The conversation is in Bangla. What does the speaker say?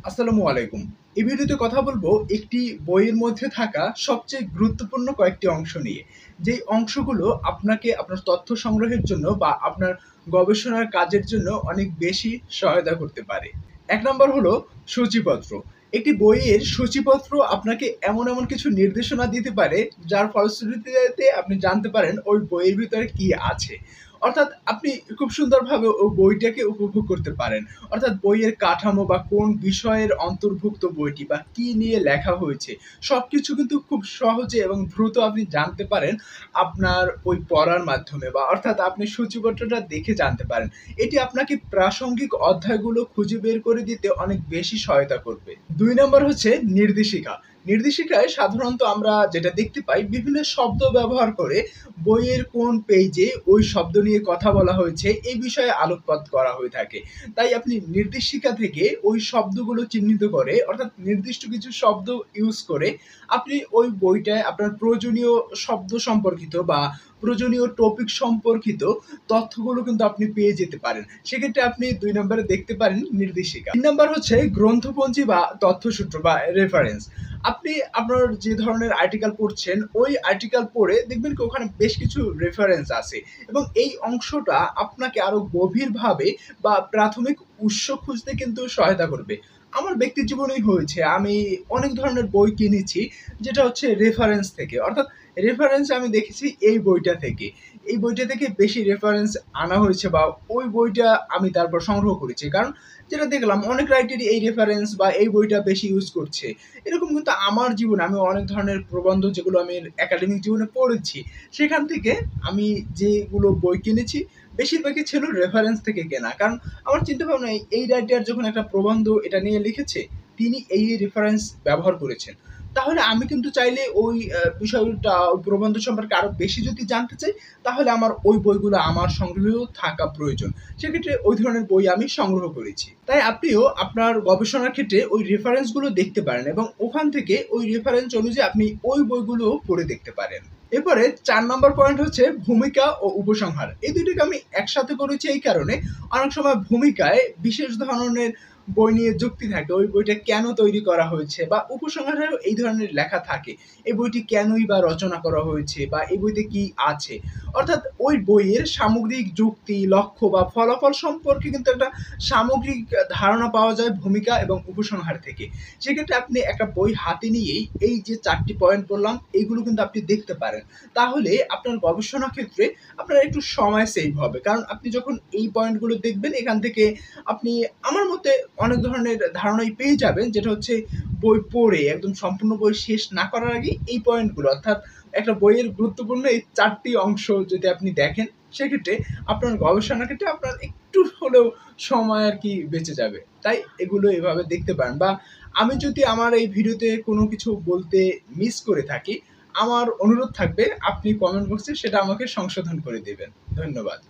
আসসালামু আলাইকুম। এই ভিডিওতে কথা বলবো একটি বইয়ের মধ্যে থাকা সবচেয়ে গুরুত্বপূর্ণ কয়েকটি অংশ নিয়ে। যেই অংশগুলো আপনাকে আপনার তথ্য সংগ্রহের জন্য বা আপনার গবেষণার কাজের জন্য অনেক বেশি সহায়তা করতে পারে। ১ নম্বর হলো সূচিপত্র। একটি বইয়ের সূচিপত্র আপনাকে এমন কিছু নির্দেশনা দিতে পারে, যার ফলশ্রুতিতে আপনি জানতে পারেন ওই বইয়ের ভিতরে কি আছে। অর্থাৎ আপনি খুব সুন্দরভাবে ওই বইটাকে উপভোগ করতে পারেন। অর্থাৎ বইয়ের কাঠামো বা কোন বিষয়ের অন্তর্ভুক্ত বইটি বা কি নিয়ে লেখা হয়েছে, সবকিছু কিন্তু খুব সহজে এবং দ্রুত আপনি জানতে পারেন আপনার ওই পড়ার মাধ্যমে, বা অর্থাৎ আপনি সূচিপত্রটা দেখে জানতে পারেন। এটি আপনাকে প্রাসঙ্গিক অধ্যায়গুলো খুঁজে বের করে দিতে অনেক বেশি সহায়তা করবে। ২ নম্বর হচ্ছে নির্দেশিকা। নির্দেশিকায় সাধারণত আমরা যেটা দেখতে পাই, বিভিন্ন শব্দ ব্যবহার করে বইয়ের কোন পেইজে ওই শব্দ নিয়ে কথা বলা হয়েছে এই বিষয়ে আলোকপাত করা হয়ে থাকে। তাই আপনি নির্দেশিকা থেকে ওই শব্দগুলো চিহ্নিত করে, অর্থাৎ নির্দিষ্ট কিছু শব্দ ইউজ করে আপনি ওই বইটায় আপনার প্রয়োজনীয় শব্দ সম্পর্কিত বা প্রয়োজনীয় টপিক সম্পর্কিত তথ্যগুলো কিন্তু আপনি পেয়ে যেতে পারেন। সেক্ষেত্রে আপনি ২ নম্বরে দেখতে পারেন নির্দেশিকা। ৩ নম্বর হচ্ছে গ্রন্থপঞ্জি বা তথ্যসূত্র বা রেফারেন্স। আপনি আপনার যে ধরনের আর্টিকেল পড়ছেন, ওই আর্টিকেল পড়ে দেখবেন কি ওখানে বেশ কিছু রেফারেন্স আছে, এবং এই অংশটা আপনাকে আরো গভীরভাবে বা প্রাথমিক উৎস খুঁজতে কিন্তু সহায়তা করবে। আমার ব্যক্তি জীবনেই হয়েছে। আমি অনেক ধরনের বই কিনেছি যেটা হচ্ছে রেফারেন্স থেকে। অর্থাৎ রেফারেন্স আমি দেখেছি এই বইটা থেকে। এই বইটা থেকে বেশি রেফারেন্স আনা হয়েছে, বা ওই বইটা আমি তারপর সংগ্রহ করেছি। কারণ যেটা দেখলাম অনেক রাইটারই এই রেফারেন্স বা এই বইটা বেশি ইউজ করছে। এরকম কিন্তু আমার জীবনে আমি অনেক ধরনের প্রবন্ধ যেগুলো আমি একাডেমিক জীবনে পড়েছি, সেখান থেকে আমি যেগুলো বই কিনেছি বেশিরভাগই ছিল রেফারেন্স থেকে কেনা। কারণ আমার চিন্তাভাবনা এই রাইটার যখন একটা প্রবন্ধ এটা নিয়ে লিখেছে, তিনি এই রেফারেন্স ব্যবহার করেছেন। তাহলে আমি কিন্তু চাইলে ওই বিষয়টা, ওই প্রবন্ধ সম্পর্কে আরো বেশি যদি জানতে চাই, তাহলে আমার ওই বইগুলো আমার সংগ্রহেও থাকা প্রয়োজন। সেক্ষেত্রে ওই ধরনের বই আমি সংগ্রহ করেছি। তাই আপনিও আপনার গবেষণার ক্ষেত্রে ওই রেফারেন্সগুলো দেখতে পারেন, এবং ওখান থেকে ওই রেফারেন্স অনুযায়ী আপনি ওই বইগুলো পড়ে দেখতে পারেন। এরপরে ৪ নম্বর পয়েন্ট হচ্ছে ভূমিকা ও উপসংহার। এই ২ টাকে আমি একসাথে করেছি এই কারণে, অনেক সময় ভূমিকায় বিশেষ ধরনের বই নিয়ে যুক্তি থাকে। ওই বইটা কেন তৈরি করা হয়েছে, বা উপসংহারেও এই ধরনের লেখা থাকে। এই বইটি কেনই বা রচনা করা হয়েছে, বা এই বইতে কি আছে। অর্থাৎ ওই বইয়ের সামগ্রিক যুক্তি, লক্ষ্য বা ফলাফল সম্পর্কে কিন্তু একটা সামগ্রিক ধারণা পাওয়া যায় ভূমিকা এবং উপসংহার থেকে। সেক্ষেত্রে আপনি একটা বই হাতে নিয়েই এই যে ৪ টি পয়েন্ট বললাম, এইগুলো কিন্তু আপনি দেখতে পারেন। তাহলে আপনার গবেষণা ক্ষেত্রে আপনার একটু সময় সেভ হবে। কারণ আপনি যখন এই পয়েন্টগুলো দেখবেন, এখান থেকে আপনি আমার মতে অনেক ধরনের ধারণাই পেয়ে যাবেন, যেটা হচ্ছে বই পড়ে একদম সম্পূর্ণ বই শেষ না করার আগে এই পয়েন্টগুলো, অর্থাৎ একটা বইয়ের গুরুত্বপূর্ণ এই ৪ টি অংশ যদি আপনি দেখেন, সেক্ষেত্রে আপনার গবেষণার ক্ষেত্রে আপনার একটু হলেও সময় আরকি বেঁচে যাবে। তাই এগুলো এভাবে দেখতে পারেন, বা আমি যদি আমার এই ভিডিওতে কোনো কিছু বলতে মিস করে থাকি, আমার অনুরোধ থাকবে আপনি কমেন্ট বক্সে সেটা আমাকে সংশোধন করে দিবেন। ধন্যবাদ।